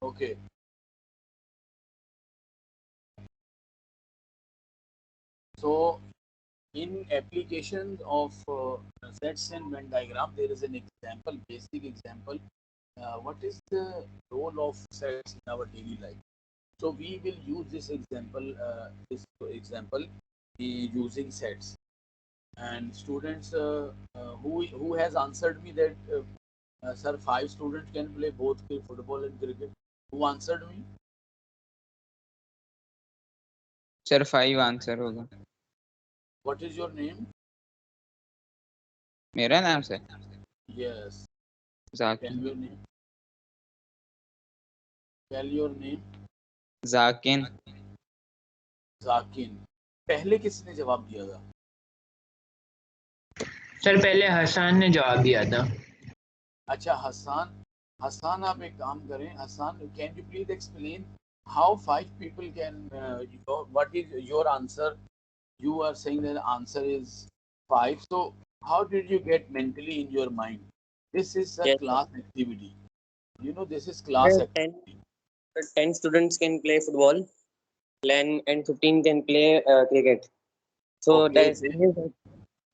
Okay. So in application of sets and Venn diagram, there is an example, basic example. What is the role of sets in our daily life? So we will use this example using sets. And students who has answered me that sir, 5 students can play both football and cricket. Who answered me? Sir 5 answer होगा. What is your name? मेरा नाम sir Yes. Tell जाकिन. your name. Tell your name. जाकिन. जाकिन. पहले किसने जवाब दिया था? Sir पहले हसन ने जवाब दिया था. अच्छा, हसान. हसान, आप एक काम करें. Hasan, can you please explain how 5 people can what is your answer? You are saying that the answer is 5. So how did you get mentally in your mind? This is a Yes, sir. class activity. This is class Sir, activity. 10 students can play football, 10 and 15 can play cricket. So Okay. that means that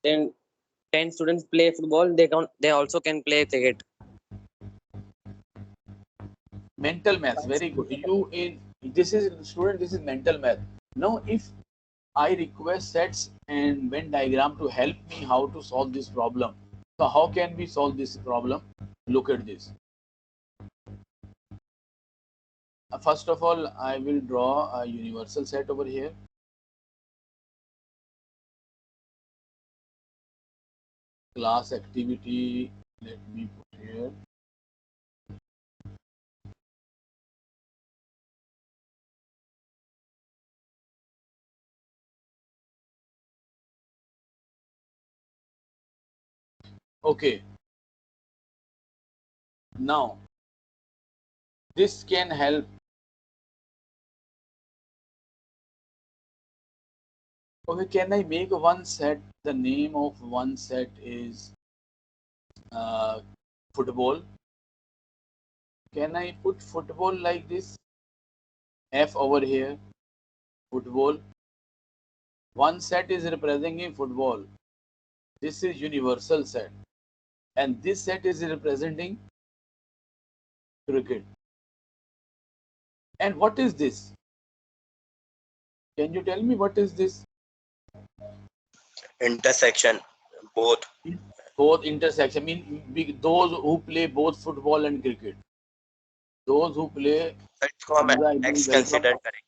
then 10 students play football. They also can play cricket. Mental math, very good. You in this is student. This is mental math. Now, if I request sets and Venn diagram to help me how to solve this problem, so how can we solve this problem? Look at this. First of all, I will draw a universal set over here. Class activity. Let me put here. Okay. Now, this can help. Okay, can I make one set? The name of one set is football. Can I put football like this? F over here, football. One set is representing football. This is universal set. And this set is representing cricket. And what is this? Can you tell me what is this? Intersection, both. Both intersection. I mean, those who play both football and cricket. Those who play. इसको हम X consider करेंगे.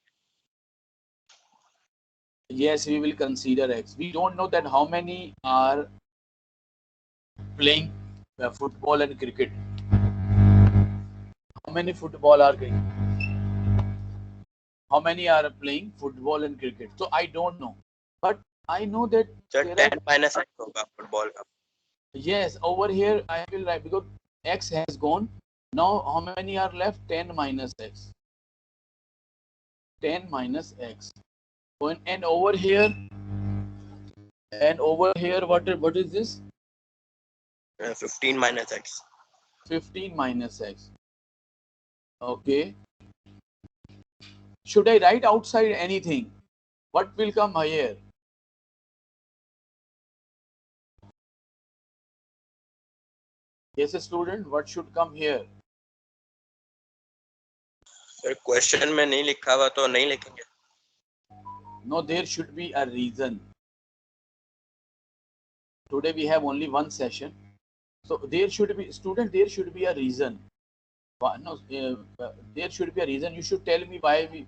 Yes, we will consider X. We don't know that how many are playing football and cricket. How many football are cricket? How many are playing football and cricket? So I don't know, but I know that So there 10 are, minus X होगा football का. yes, over here I will write because X has gone. Now how many are left? 10 minus X. 10 minus X. And over here, what is this? 15 minus X. 15 minus X. Okay. Should I write outside anything? What will come here? Yes, a student, what should come here? Sir, question में नहीं लिखा हुआ तो नहीं लिखेंगे. No, there should be a reason. Today we have only one session. So there should be, student, there should be a reason. No, there should be a reason. You should tell me why we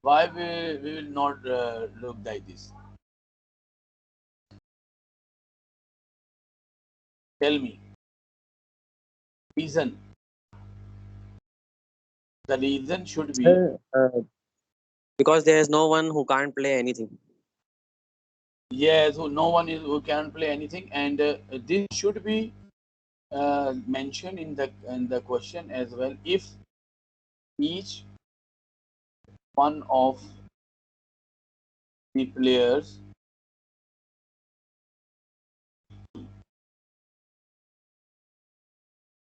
will not look like this. Tell me. Reason. The reason should be. Because there is no one who can't play anything. Yes, no one is who can play anything, and this should be mentioned in the question as well. If each one of the players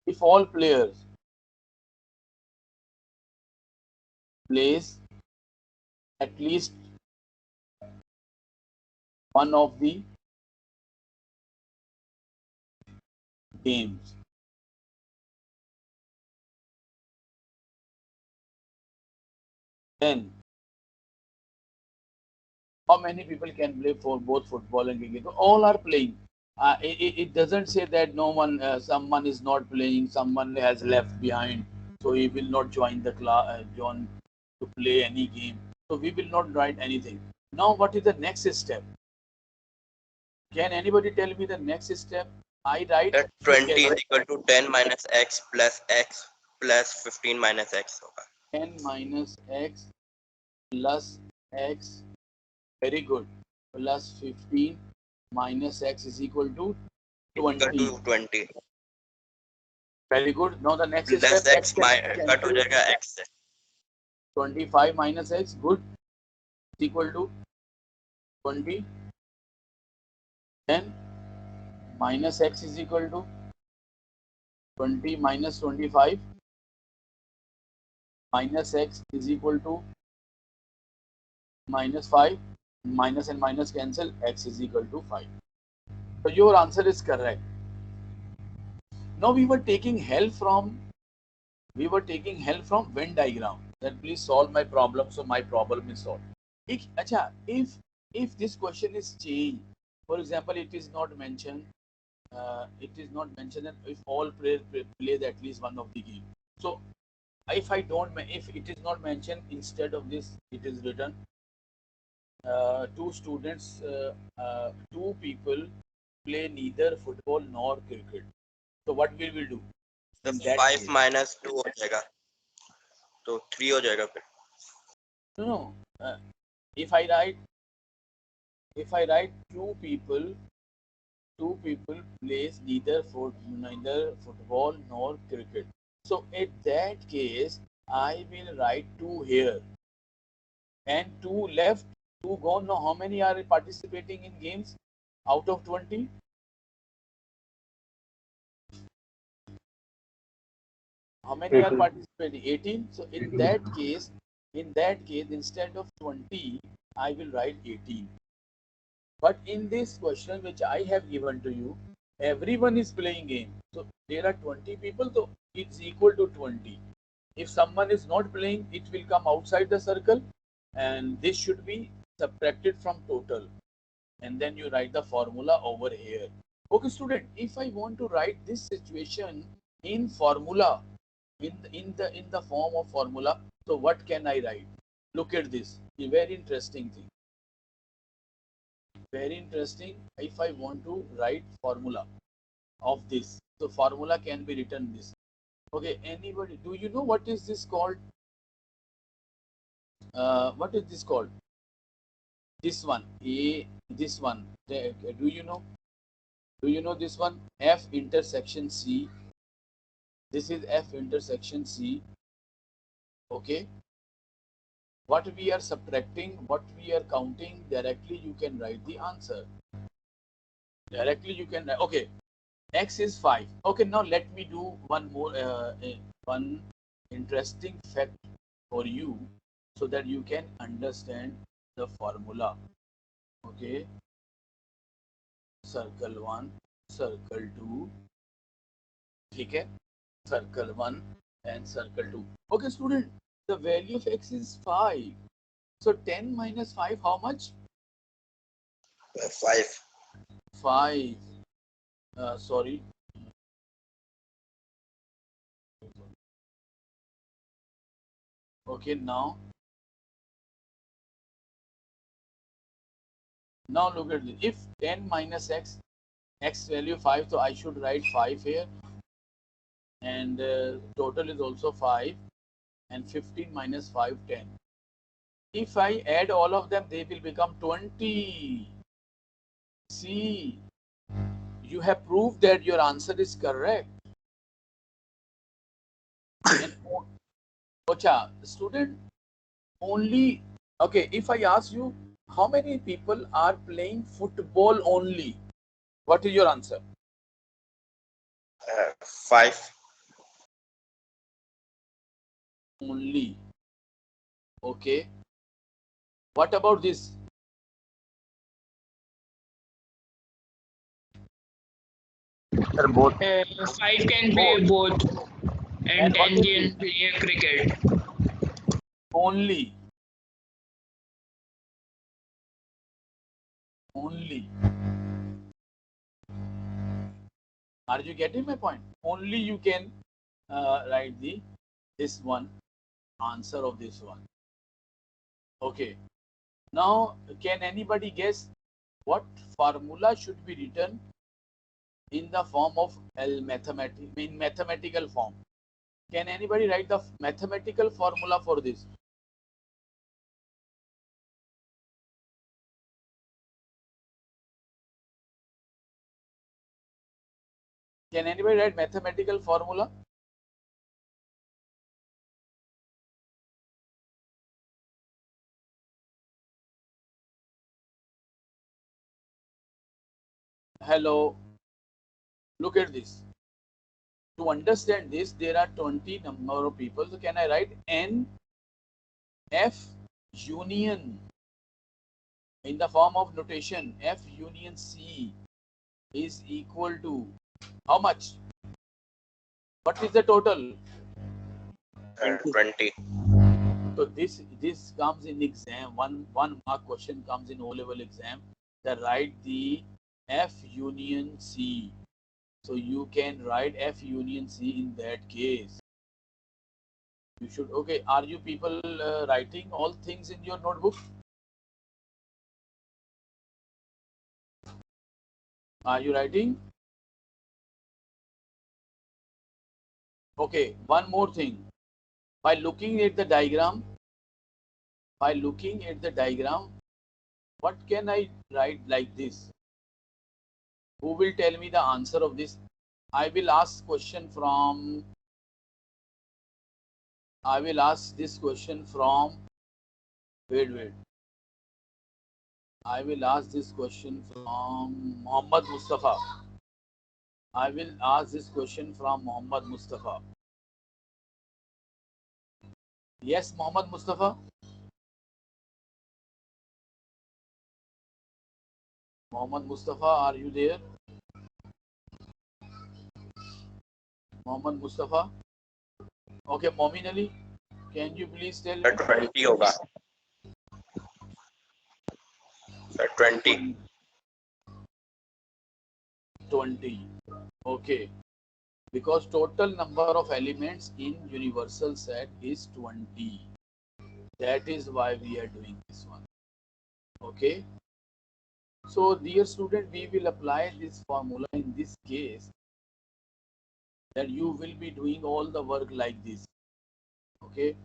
if all players plays at least one of the games. Then, how many people can play for both football and cricket? All are playing. It doesn't say that no one, someone is not playing, someone has left behind, so he will not join the class, join to play any game. So we will not write anything. Now, what is the next step? Can anybody tell me the next step? I write that 20 is equal to 10 minus x plus 15 minus x होगा 10 minus x plus x. Very good. Plus 15 minus x is equal to equal 20. to 20 Very good. Now the next plus step, x cut हो जाएगा x से 25 minus x, good, is equal to 20. Then minus x is equal to 20 minus 25. Minus x is equal to minus 5. Minus and minus cancel, x is equal to 5. So your answer is correct. Now we were taking help from Venn diagram. That please solve my problem, so my problem is solved. If this question is changed, for example, it is not mentioned that if all players play at least one of the game. So if it is not mentioned, instead of this it is written two people play neither football nor cricket. So what we will do? तो In that 5 case, minus 2 हो जाएगा तो 3 हो जाएगा फिर no, if I write two people plays neither football nor cricket. So in that case, I will write 2 here and 2 left, 2 gone. Now how many are participating in games out of 20? How many are participating? 18. So in that case, instead of 20, I will write 18. But in this question which I have given to you, everyone is playing game. So there are 20 people, so it's equal to 20. If someone is not playing, it will come outside the circle, and this should be subtracted from total. And then you write the formula over here. Okay, student, if I want to write this situation in formula, in the form of formula, so what can I write? Look at this. A very interesting thing. Very interesting. If I want to write formula of this, so formula can be written this. Okay, anybody, do you know what is this called? What is this called? This one, this one. Do you know? Do you know this one? F intersection C. This is F intersection C. Okay. What we are subtracting, what we are counting, directly you can write the answer. Directly you can write. Okay. X is 5. Okay, now let me do one more, one interesting fact for you so that you can understand the formula. Okay. Circle 1, circle 2. Okay. Circle 1 and circle 2. Okay, student, the value of x is 5. So 10 minus 5, how much? 5 5. Sorry. Okay, now look at this. If 10 minus x value 5, so I should write 5 here, and total is also 5, and 15 minus 5, 10. If I add all of them, they will become 20. See, you have proved that your answer is correct. And student, only, okay, if I ask you how many people are playing football only, what is your answer? 5 Only. Okay. What about this? Sir, both. 5 can play both, and And what 10 is can this? play cricket. Only. Only. Are you getting my point? Only you can write this one answer of this one. Okay. Now, can anybody guess what formula should be written in the form of mathematical form? Can anybody write the mathematical formula for this? Can anybody write mathematical formula? Hello. Look at this. To understand this, there are 20 number of people. So can I write N F union in the form of notation? F union C is equal to how much? What is the total? 20. So this comes in exam. One mark question comes in O-level exam. That write the F union C. So you can write F union C in that case. You should. Okay. Are you people writing all things in your notebook? Are you writing? Okay. One more thing. By looking at the diagram, what can I write like this? Who will tell me the answer of this? I will ask question from. I will ask this question from. Wait. I will ask this question from Muhammad Mustafa. I will ask this question from Muhammad Mustafa. Yes, Muhammad Mustafa. Muhammad Mustafa, are you there? Muhammad Mustafa. Okay, Momin Ali, can you please tell me? 20 होगा. 20. 20. Okay. Because total number of elements in universal set is 20. That is why we are doing this one. Okay. So dear student, we will apply this formula in this case, that you will be doing all the work like this. Okay.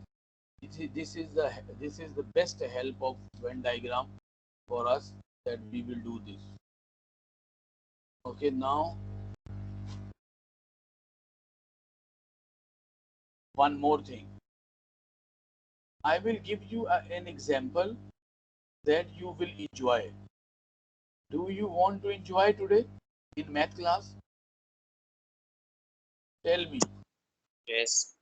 This is the best help of Venn diagram for us, that we will do this. Okay, now one more thing. I will give you an example that you will enjoy. Do you want to enjoy today in math class? Tell me. Yes.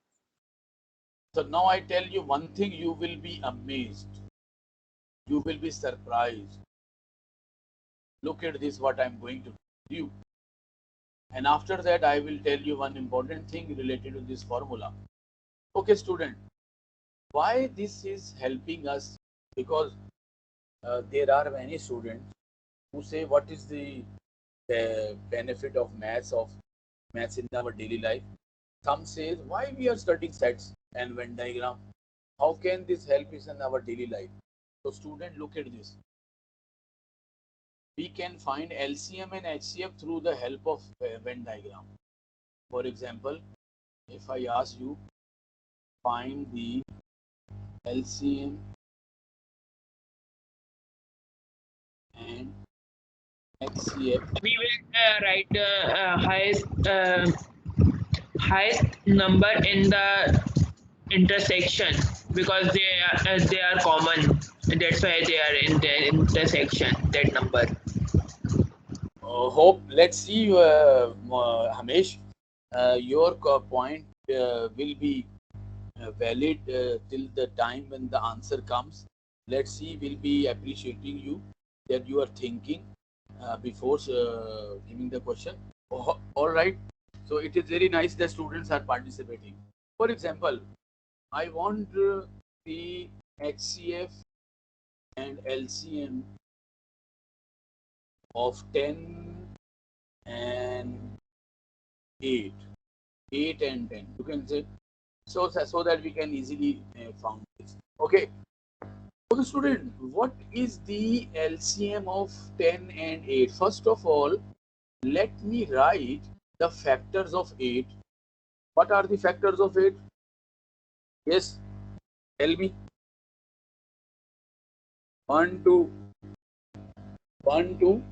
So now I tell you one thing, you will be amazed. You will be surprised. Look at this, what I'm going to do you. And after that, I will tell you one important thing related to this formula. Okay, student, why this is helping us? Because there are many students who say, what is the benefit of maths in our daily life? Some say, why we are studying sets and Venn diagram? How can this help us in our daily life? So student, look at this. We can find LCM and HCF through the help of Venn diagram. For example, if I ask you, find the LCM and HCF. We will write the highest number in the intersection, because they are common. That's why they are in the intersection, that number. Hope, let's see, Hamesh, your point will be valid till the time when the answer comes. Let's see, we'll be appreciating you that you are thinking before giving the question. Oh, all right. So it is very nice that students are participating. For example, I want the HCF and LCM of 10 and 8. 8 and 10. You can say so that we can easily found this. Okay. Okay, student, what is the LCM of 10 and 8? First of all, let me write the factors of 8. What are the factors of 8? Yes, tell me. 1, 2, 1, 2.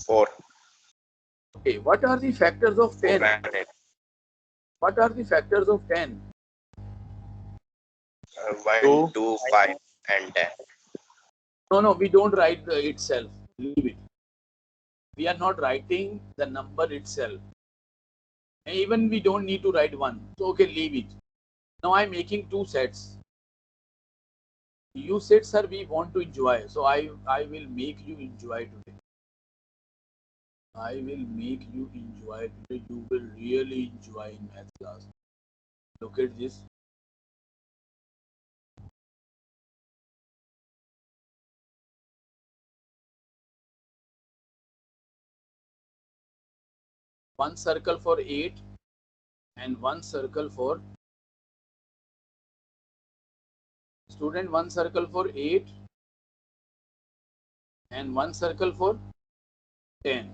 4. Okay, what are the factors of 10? 4 and 8. What are the factors of 10? 1, 2, 5 and 10. No, we don't write the itself. Leave it. We are not writing the number itself. And even we don't need to write 1. So, okay, leave it. Now I'm making 2 sets. You said, sir, we want to enjoy. So I will make you enjoy today. I will make you enjoy today. You will really enjoy in math class. Look at this. One circle for 8 and one circle for student, one circle for 8 and one circle for 10.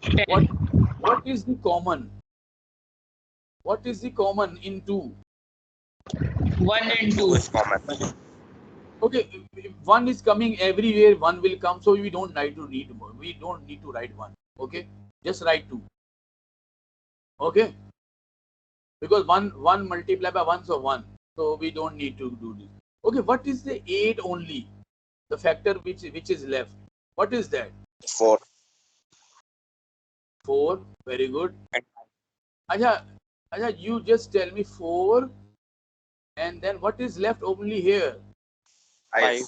10. What is the common? What is the common in 2? 1 and 2 2. is common. Okay, if 1 is coming everywhere, 1 will come, so we don't need to write 1. Okay, just write 2. Okay, because 1 multiplied by 1, so 1, so we don't need to do this. Okay, what is the 8 only, the factor which is left? What is that? 4. 4. Very good. Acha, you just tell me 4, and then what is left only here? 5.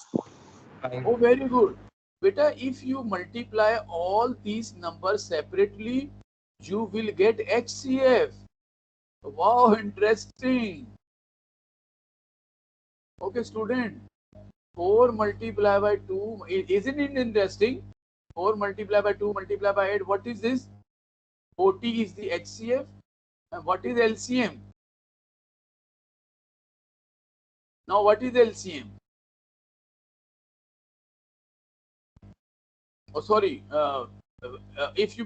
Oh, very good. Beta, if you multiply all these numbers separately, you will get HCF. Wow, interesting. Okay, student. 4 multiplied by 2. Isn't it interesting? 4 multiplied by 2 multiplied by 8. What is this? 40 is the HCF. And what is LCM? Now, what is LCM? Oh, sorry. If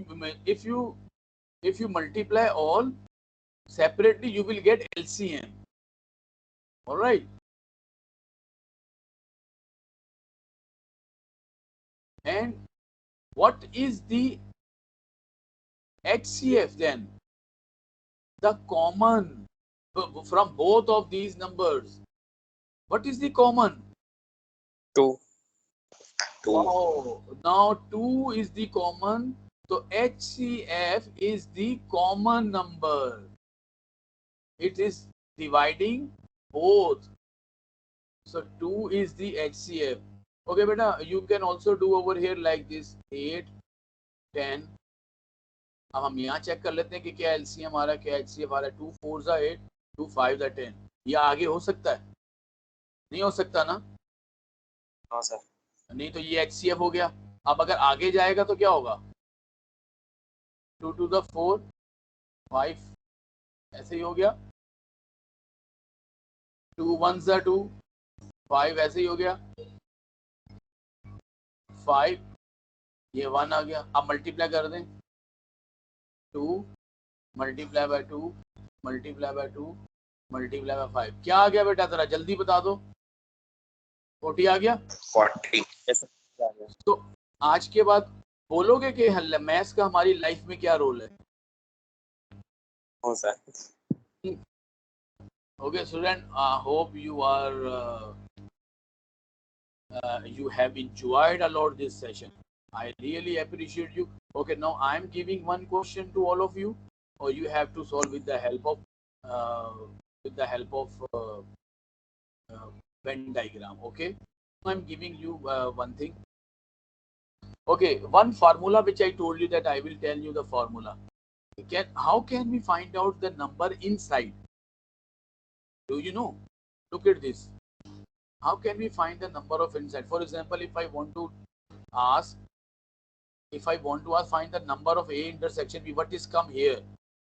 you multiply all separately, you will get LCM. All right. And what is the HCF then? The common from both of these numbers. What is the common? 2. 2. Oh, now 2 is the common. So HCF is the common number. It is dividing both. So 2 is the HCF. Okay, beta, you can also do over here like this 8, 10. अब हम यहाँ check कर लेते हैं कि क्या LCM आ रहा है, क्या HCF आ रहा है. 2 4s are 8, 2 5s are 10. ये आगे हो सकता है? नहीं हो सकता ना? हाँ सर. नहीं तो ये HCF हो गया. अब अगर आगे जाएगा तो क्या होगा? 2 to the 4, 5 ऐसे ही हो गया. 2 1s are 2, 5 ऐसे ही हो गया. 5 ये 1 आ गया. अब मल्टीप्लाई कर दें. 2 multiply by 2 multiply by 2 multiply by 5. क्या आ गया बेटा तेरा? जल्दी बता दो. 40 आ गया. 40. Yes, sir. तो आज के बाद बोलोगे कि मैथ्स का हमारी लाइफ में क्या रोल है? हाँ sir. Okay, student, I hope you have enjoyed a lot this session. I really appreciate you. Okay, now I'm giving one question to all of you, or you have to solve with the help of with the help of Venn diagram. Okay, I'm giving you one thing. Okay, one formula which I told you that I will tell you the formula. How can we find out the number inside? Do you know? Look at this. How can we find the number of inside? For example, if I want to ask, find the number of A intersection B, what is come here?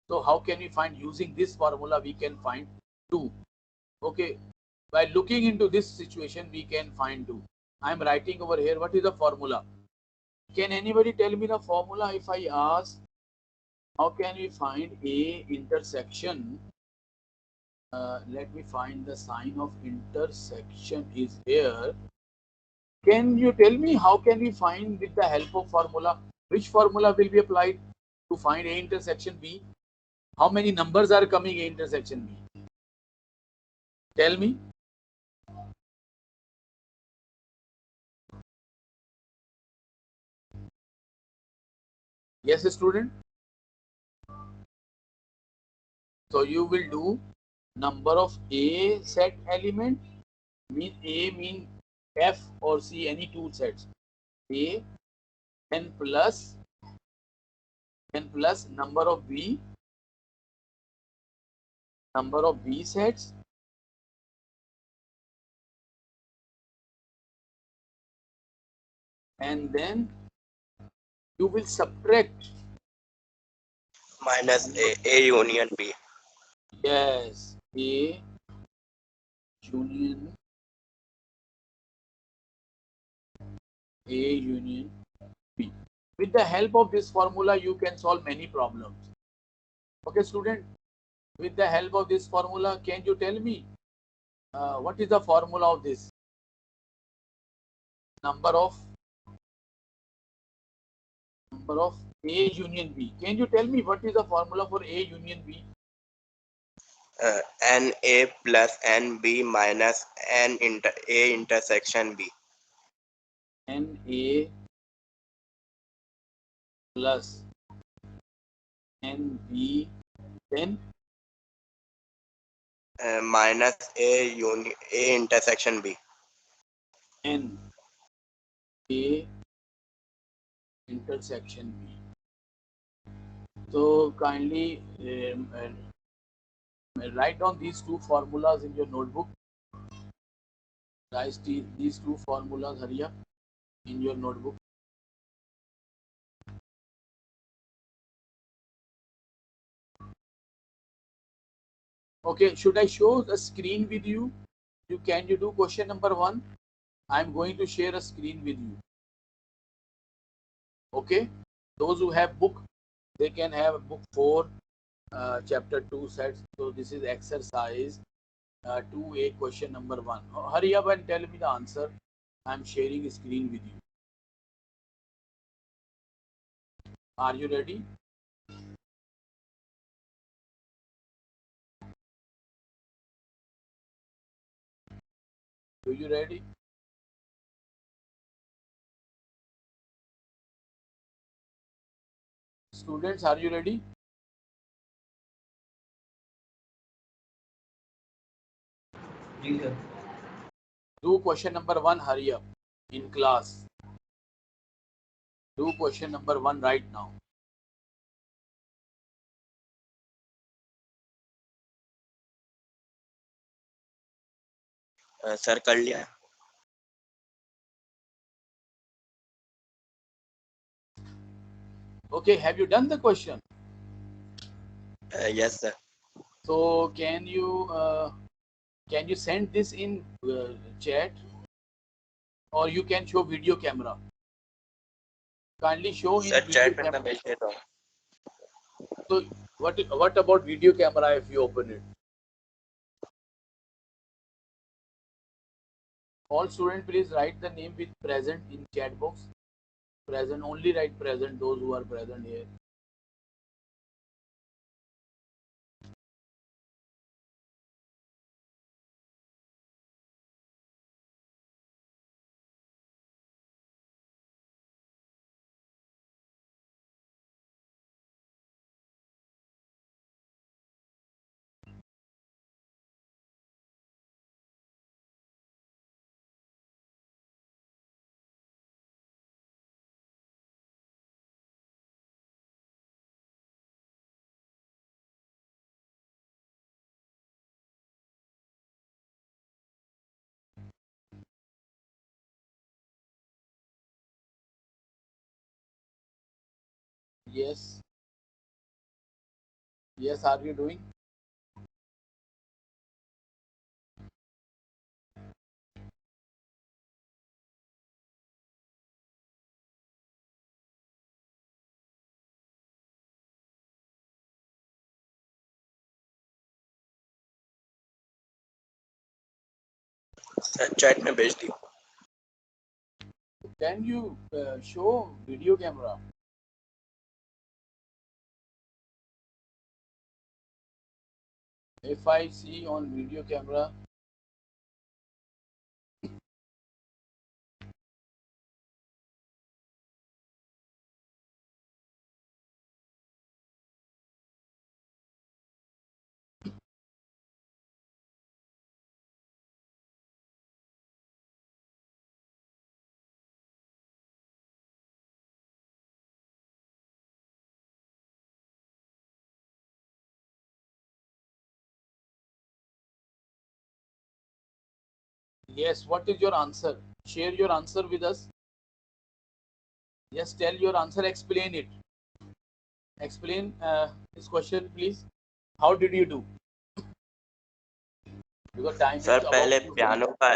So how can we find? Using this formula we can find 2. Okay, by looking into this situation we can find 2. I am writing over here. What is the formula? Can anybody tell me the formula? If I ask, how can we find A intersection? Let me find the sign of intersection is here. Can you tell me how can we find with the help of formula? Which formula will be applied to find A intersection B? How many numbers are coming A intersection B? Tell me. Yes, student. So you will do number of A set element, mean A mean F or C, any two sets. A n plus number of B sets and then you will subtract minus A union B. yes A union B. With the help of this formula you can solve many problems. Okay student, with the help of this formula can you tell me what is the formula of this? Number of A union B. Can you tell me what is the formula for A union B? NA plus NB minus A intersection B. NA plus NB then Minus A intersection B. N A intersection B. So kindly write down these two formulas in your notebook. Write these two formulas, hurry up, in your notebook. Okay, should I show the screen with you? Can you do question number 1? I'm going to share a screen with you. Okay, those who have book, they can have book 4, chapter 2 sets. So this is exercise 2A question number 1. Hurry up and tell me the answer. I'm sharing a screen with you. Are you ready? Do you ready? Students, are you ready? Do question number 1, hurry up, in class. Do question number 1 right now. Sir, कर लिया. Okay, have you done the question? Yes, sir. So can you send this in chat, or you can show video camera? Kindly show in Sir, video chat में camera. मैं भेज देता हूँ. So what about video camera if you open it? All students, please write the name with present in chat box. Present, only write present, those who are present here. Yes. Yes, are you doing? Chat में भेज दी. Can you show video camera? If I see on video camera, yes, what is your answer? Share your answer with us. Yes, tell your answer, explain it. Explain this question, please. How did you do? Because time sir is about पहले to piano का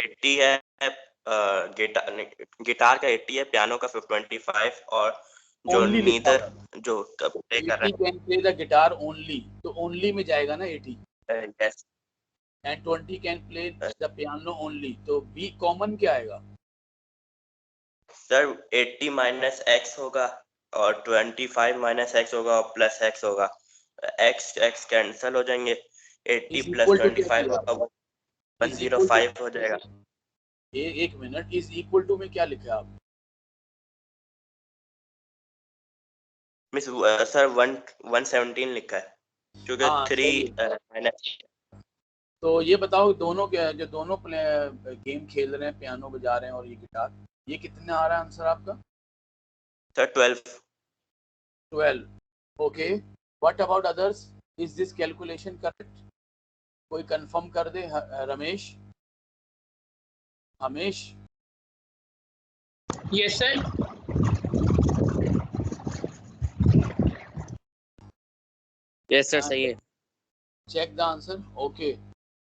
80 है, guitar का 80 है, piano का 25 और जो Only लिखा neither हुआ जो प्ले कर 80 can play the guitar only. तो only में जाएगा ना 80. रहे हैं. Yes And 20 can play the piano only. तो B common क्या आएगा? सर 80 माइनस एक्स होगा और 25 माइनस एक्स होगा और प्लस एक्स होगा. एक्स एक्स कैंसिल हो जाएंगे. 80 Is प्लस equal to क्या 25 किया? होगा वो Is equal to 105 हो जाएगा. एक मिनट. Is equal to में क्या लिखा है आप? मिस सर 117 लिखा है क्योंकि हाँ, 3 सही है। माइनस. तो ये बताओ दोनों क्या जो दोनों गेम खेल रहे हैं, पियानो बजा रहे हैं और ये गिटार, ये कितने आ रहा है आंसर आपका? Sir 12. Okay. What about others? Is this calculation correct? कोई कंफर्म कर दे. रमेश, हमेश. Yes, sir. Yes, sir. सही है. Check the answer.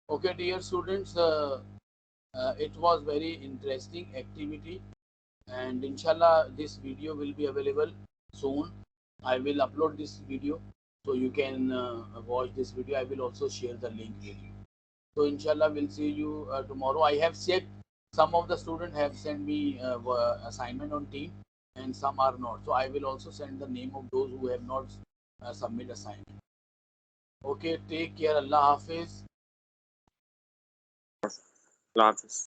Okay, dear students, it was very interesting activity, and inshallah this video will be available soon. I will upload this video so you can watch this video. I will also share the link with you. So inshallah we'll see you tomorrow. I have checked, some of the students have sent me assignment on team and some are not, so I will also send the name of those who have not submit assignment. Okay, take care. Allah Hafiz. Allah Hafiz.